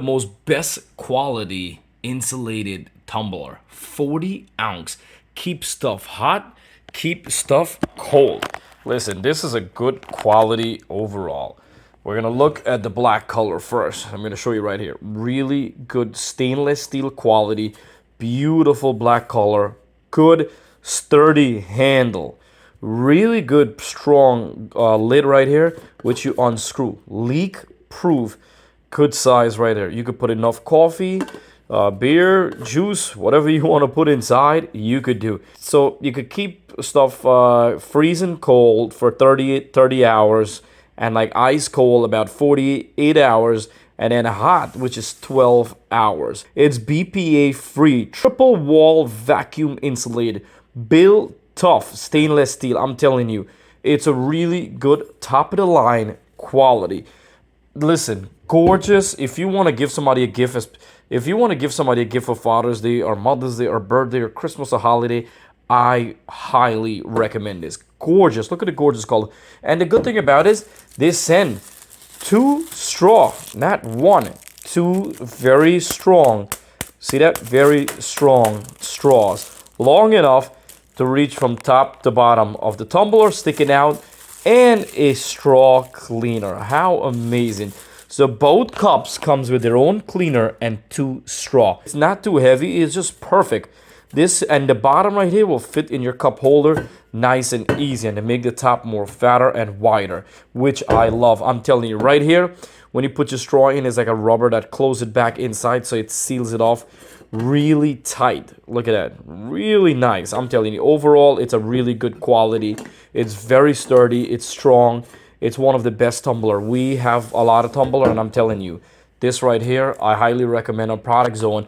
most best quality insulated tumbler. 40 ounce. Keep stuff hot, keep stuff cold. Listen, this is a good quality overall. We're gonna look at the black color first. I'm gonna show you right here. Really good stainless steel quality, beautiful black color, good sturdy handle, really good strong lid right here, which you unscrew. Leak proof, good size right here. You could put enough coffee, beer, juice, whatever you want to put inside, you could do. So you could keep stuff freezing cold for 30 hours, and like ice cold about 48 hours, and then hot, which is 12 hours. It's BPA free, triple wall vacuum insulated, built tough stainless steel. I'm telling you, it's a really good top of the line quality. Listen, gorgeous. If you want to give somebody a gift, if you want to give somebody a gift for Father's Day or Mother's Day or birthday or Christmas or holiday, I highly recommend this. Gorgeous. Look at the gorgeous color. And the good thing about it is they send 2 straw, not 1, 2 very strong. See that? Very strong straws. Long enough to reach from top to bottom of the tumbler, sticking out, and a straw cleaner. How amazing. So both cups comes with their own cleaner and 2 straw. It's not too heavy, it's just perfect. This and the bottom right here will fit in your cup holder nice and easy, and to make the top more fatter and wider, which I love. I'm telling you right here, when you put your straw in, it's like a rubber that closes it back inside, so it seals it off really tight. Look at that, really nice. I'm telling you, overall it's a really good quality. It's very sturdy, it's strong. It's one of the best tumbler. We have a lot of tumbler, and I'm telling you, this right here I highly recommend on Product Zone.